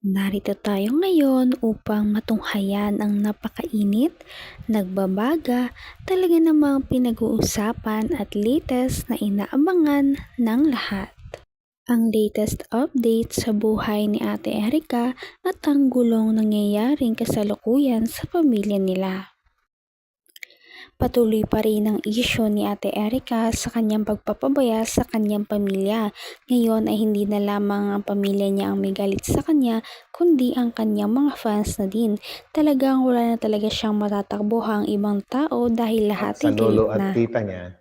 Narito tayo ngayon upang matunghayan ang napakainit, nagbabaga, talaga namang pinag-uusapan at latest na inaabangan ng lahat. Ang latest update sa buhay ni Ate Erika at ang gulong nangyayaring kasalukuyan sa pamilya nila. Patuloy pa rin ang isyu ni Ate Erika sa kanyang pagpapabaya sa kanyang pamilya. Ngayon ay hindi na lamang ang pamilya niya ang may galit sa kanya, kundi ang kanyang mga fans na din. Talagang wala na talaga siyang matatakbuhang ibang tao dahil At lahat sa ay galit lolo na. at tita niya,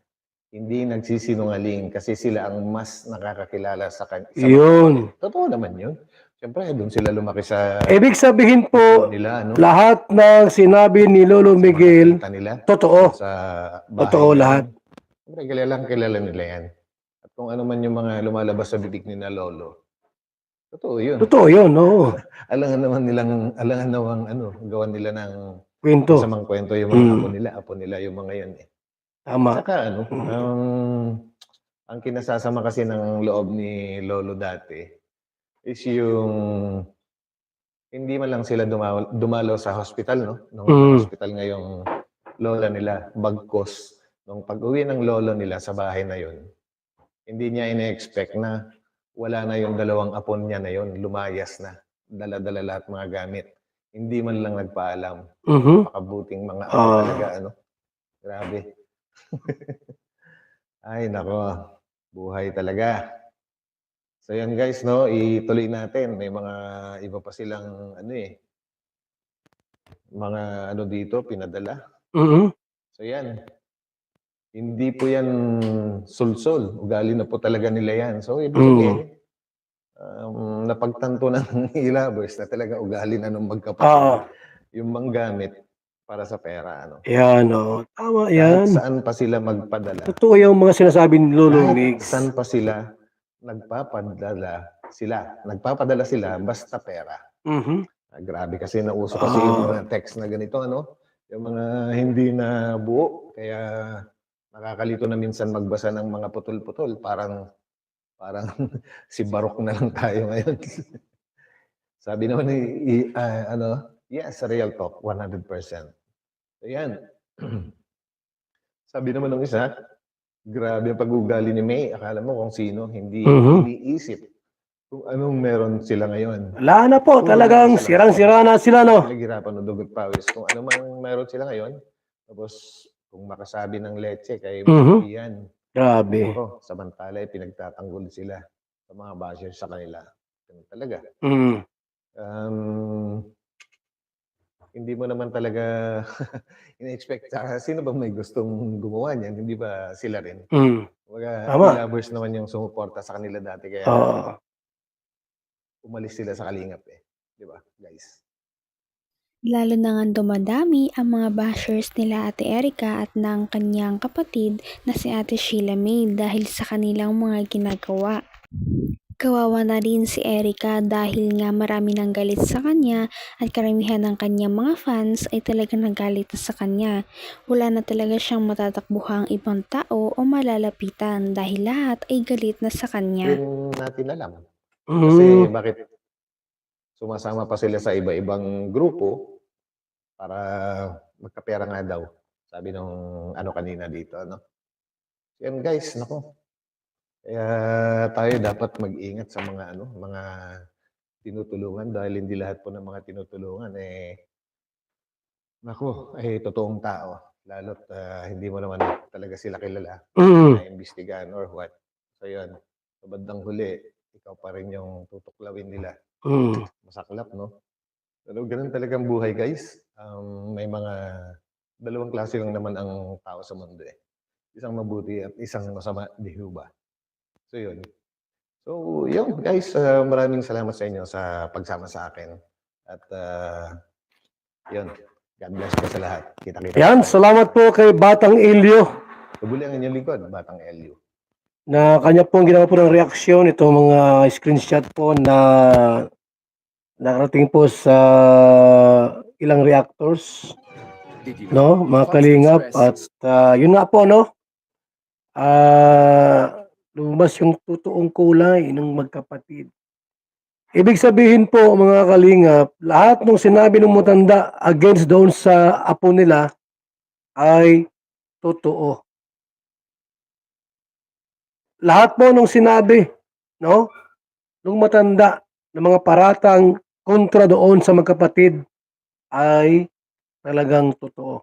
hindi nagsisinungaling kasi sila ang mas nakakakilala sa mga Yun. galit. Totoo naman yun. Siyempre, doon sila lumaki sa Ibig sabihin po, nila, ano? lahat ng sinabi ni Lolo Sa mga Miguel, tita nila, totoo. sa bahay Totoo nila. lahat. Siyempre, kilala nila yan. At kung ano man yung mga lumalabas sa bibig ni na lolo, totoo yun. Totoo yun, oo. Alangan naman gawan nila ng Kwento. masamang kwento yung mga apo nila yung mga yan eh. Tama. Saka ang kinasasama kasi ng loob ni Lolo dati is yung hindi man lang sila dumalaw sa hospital, no? Nung hospital ngayong lola nila, bagkos. Nung pag-uwi ng lolo nila sa bahay na yon, hindi niya ina-expect na wala na yung dalawang apon niya na yon, lumayas na. Dala-dala lahat mga gamit. Hindi man lang nagpaalam. Makabuting mga apo talaga, ano? Grabe. Ay, nako. Buhay talaga. So yan guys, no, ituloy natin. May mga iba pa silang mga dito pinadala. So yan. Hindi po yan sulsol. Ugali na po talaga nila yan. So ibig sabihin, napagtanto ng Ilabers na talaga ugali na ng magkapatid. Yung manggamit para sa pera, ano. Yan, o. Tama Kahit yan. saan pa sila magpadala. Totoo yung mga sinasabi ni Lolo Kahit Mix. saan pa sila nagpapadala sila basta pera. Grabe kasi nauso kasi yung mga text na ganito, ano? Yung mga hindi na buo. Kaya nakakalito na minsan magbasa ng mga putol-putol. Parang si Barok na lang tayo ngayon. Sabi naman yes, real talk, 100%. Ayan. Sabi naman ng isa, grabe ang pag-ugali ni May. Akala mo kung sino, hindi iniisip kung anong meron sila ngayon. Wala na po, talagang sirang-sira na sila, no? Pinaghirapan ng dugot pawis. Kung ano man meron sila ngayon, tapos kung makasabi ng leche kay yan. Grabe. Ako, samantala pinagtatanggol sila sa mga bashers sa kanila. Talaga. Hindi mo naman talaga in-expect. Sino bang may gustong gumawa niyan? Hindi ba sila rin? Lovers naman yung sumuporta sa kanila dati. Kaya umalis sila sa Kalingap eh. Di ba, guys? Lalo na nga dumadami ang mga bashers nila Ate Erika at ng kanyang kapatid na si Ate Sheila May dahil sa kanilang mga ginagawa. Kawawa na rin si Erika dahil nga marami nang galit sa kanya at karamihan ng kanyang mga fans ay talagang nagalit na sa kanya. Wala na talaga siyang matatakbuhang ibang tao o malalapitan dahil lahat ay galit na sa kanya. Rin natin alam. Kasi bakit sumasama pa sila sa iba-ibang grupo para magkapera nga daw. Sabi nung kanina dito, no? Yan guys, nako. Kaya tayo dapat mag-ingat sa mga mga tinutulungan dahil hindi lahat po ng mga tinutulungan totoong tao. Lalo't hindi mo naman talaga sila kilala. Na-imbestigahan or what. So yun, sa bandang huli, ikaw pa rin yung tutuklawin nila. Masaklap, no? Pero ganun talagang buhay, guys. May mga dalawang klase lang naman ang tao sa mundo eh. Isang mabuti at isang masama, di ba? So yun. So yun, guys. Maraming salamat sa inyo sa pagsama sa akin. At yun. God bless po sa lahat. Kita-kita. Yan, salamat po kay Batang Elio. Tubuli ang inyong lingkod, Batang Elio. Na kanya pong ginawa po ng reaksyon itong mga screenshot po na nakarating po sa ilang reactors, no, mga kalingap. At yun nga po, no, lumabas yung totoong kulay ng magkapatid. Ibig sabihin po mga kalingap, lahat ng sinabi ng matanda against doon sa apo nila ay totoo. Lahat po nung sinabi, no, nung matanda ng mga paratang kontra doon sa magkapatid ay talagang totoo.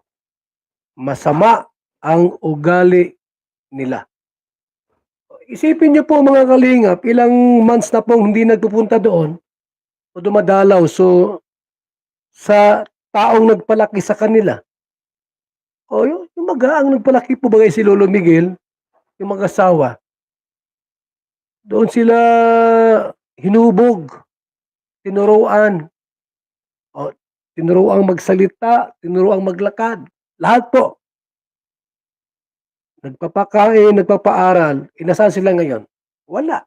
Masama ang ugali nila. Isipin niyo po mga kalingap, ilang months na pong hindi nagpupunta doon o dumadalaw. So, sa taong nagpalaki sa kanila, o yung magaang nagpalaki po bagay si Lolo Miguel, yung mag-asawa, doon sila hinubog, tinuruan, o tinuruang magsalita, tinuruang maglakad. Lahat po. Nagpapakain, nagpapaaral. Nasaan sila ngayon? Wala.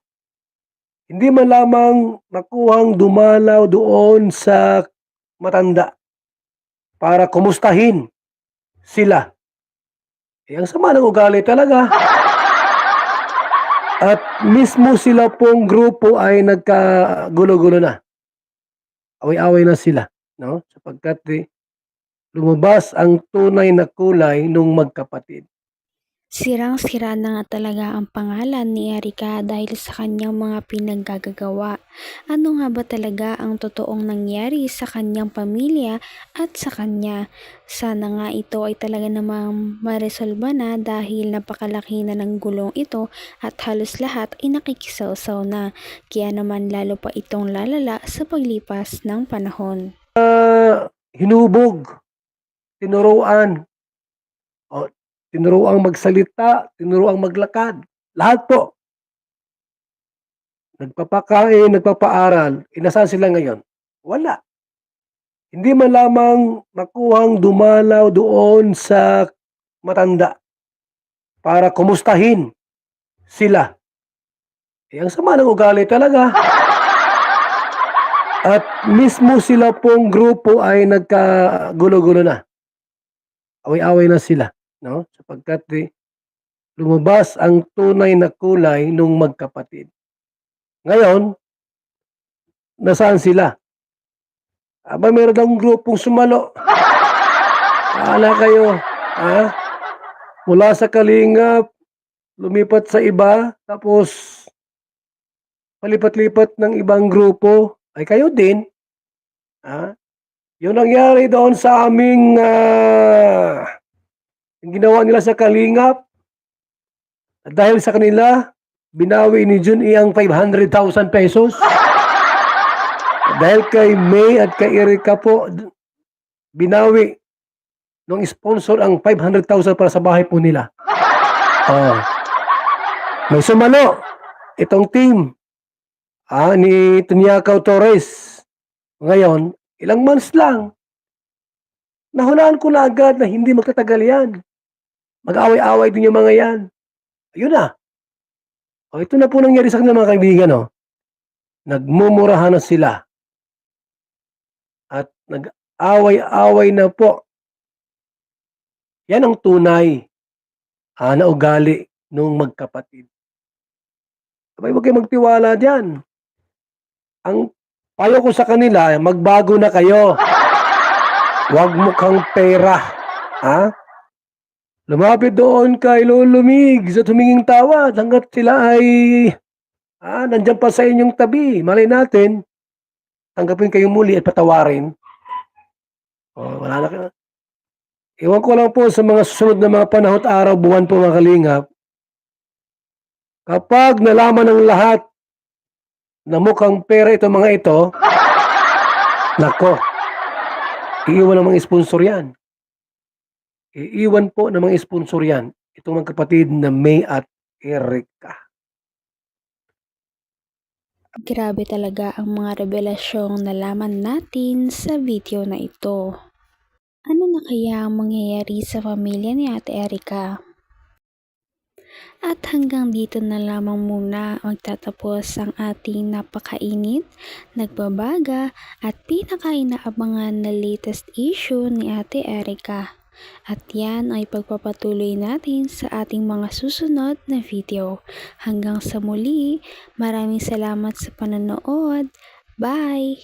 Hindi man lamang makuhang dumalaw doon sa matanda para kumustahin sila. Ang sama ng ugali talaga. At mismo sila pong grupo ay nagkagulo-gulo na. Away-away na sila, no? Sapagkat lumabas ang tunay na kulay nung magkapatid. Sirang-sira na nga talaga ang pangalan ni Erica dahil sa kanyang mga pinaggagawa. Ano nga ba talaga ang totoong nangyari sa kanyang pamilya at sa kanya? Sana nga ito ay talaga namang maresolba na dahil napakalaki na ng gulong ito at halos lahat ay nakikisawsaw na. Kaya naman lalo pa itong lalala sa paglipas ng panahon. Hinubog, tinuruan, o tinuruang magsalita, tinuruang maglakad. Lahat po. Nagpapakain, nagpapaaral. Nasaan sila ngayon? Wala. Hindi man lamang makuhang dumalaw doon sa matanda para kumustahin sila. Ang sama ng ugali talaga. At mismo sila pong grupo ay nagkagulo-gulo na. Away-away na sila, no? Sapagkat lumabas ang tunay na kulay nung magkapatid. Ngayon, nasaan sila? Aba, meron akong grupong sumalo. Paala kayo, ha? Mula sa Kalingap, lumipat sa iba, tapos palipat-lipat ng ibang grupo, ay kayo din. Ha? Yung nangyari doon sa aming yung ginawa nila sa Kalingap, dahil sa kanila, binawi ni Jun ang 500,000 pesos. Dahil kay May at kay Erica po, binawi ng sponsor ang 500,000 para sa bahay po nila. May sumalo itong team ni Tunyakaw Torres. Ngayon, ilang months lang, nahulaan ko na agad na hindi magtatagal yan. Mag-away-away din yung mga yan. Ayun na. Ito na po nangyari sa kanila mga kaibigan. Nagmumurahan na sila. At nag-away-away na po. Yan ang tunay na ugali nung magkapatid. Abay, huwag kayo magtiwala dyan. Ang payo ko sa kanila, magbago na kayo. Huwag mukhang pera. Lumapit doon kay Lolo Migs at huminging tawad hanggat sila ay nandyan pa sa inyong tabi. Malay natin, tanggapin kayo muli at patawarin. Wala na kayo. Iwan ko lang po sa mga susunod na mga panahon at araw, buwan po mga kalingap. Kapag nalaman ng lahat na mukhang pera itong mga ito, nako, iiwan ng mga sponsor yan. Iiwan po ng mga sponsor yan. Itong mga kapatid na May at Erica. Grabe talaga ang mga revelasyong nalaman natin sa video na ito. Ano na kaya ang mangyayari sa pamilya ni Ate Erica? At hanggang dito na lamang muna magtatapos ang ating napakainit, nagbabaga at pinaka-inaabangan na latest issue ni Ate Erica. At yan ay pagpapatuloy natin sa ating mga susunod na video. Hanggang sa muli, maraming salamat sa panonood. Bye!